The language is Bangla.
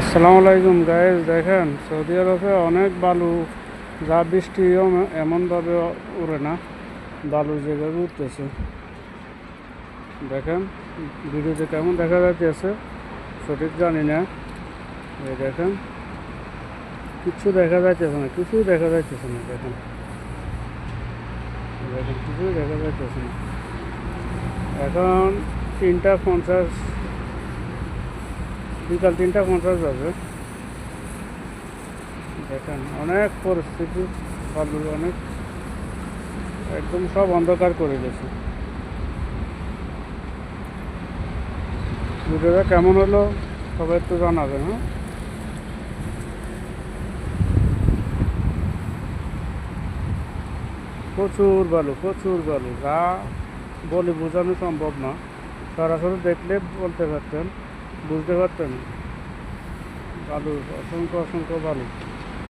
আসসালামু আলাইকুম গাইজ, দেখেন সৌদি আরবে অনেক বালু, যা বৃষ্টিও এমনভাবে উড়ে না, বালু যেভাবে উঠতেছে দেখেন। ভিডিওতে কেমন দেখা যাচ্ছে সঠিক জানি না। এই দেখেন, কিচ্ছু দেখা যাচ্ছে না, কিছুই দেখা যাচ্ছে না। দেখেন দেখেন কিছুই দেখা যাচ্ছে না। এখন 3:50, বিকাল 3:50 বাজে। দেখেন অনেক পরিস্থিতি, বালুর অনেক, একদম সব অন্ধকার করে গেছে। ভিডিওটা কেমন হলো সবাই একটু জানাবেন। হ্যাঁ, প্রচুর বালু, প্রচুর বালু, যা বলে বোঝানো সম্ভব না। সরাসরি দেখলে বলতে পারতেন, বুঝতে পারতেন। বালু, অসংখ্য অসংখ্য বালু।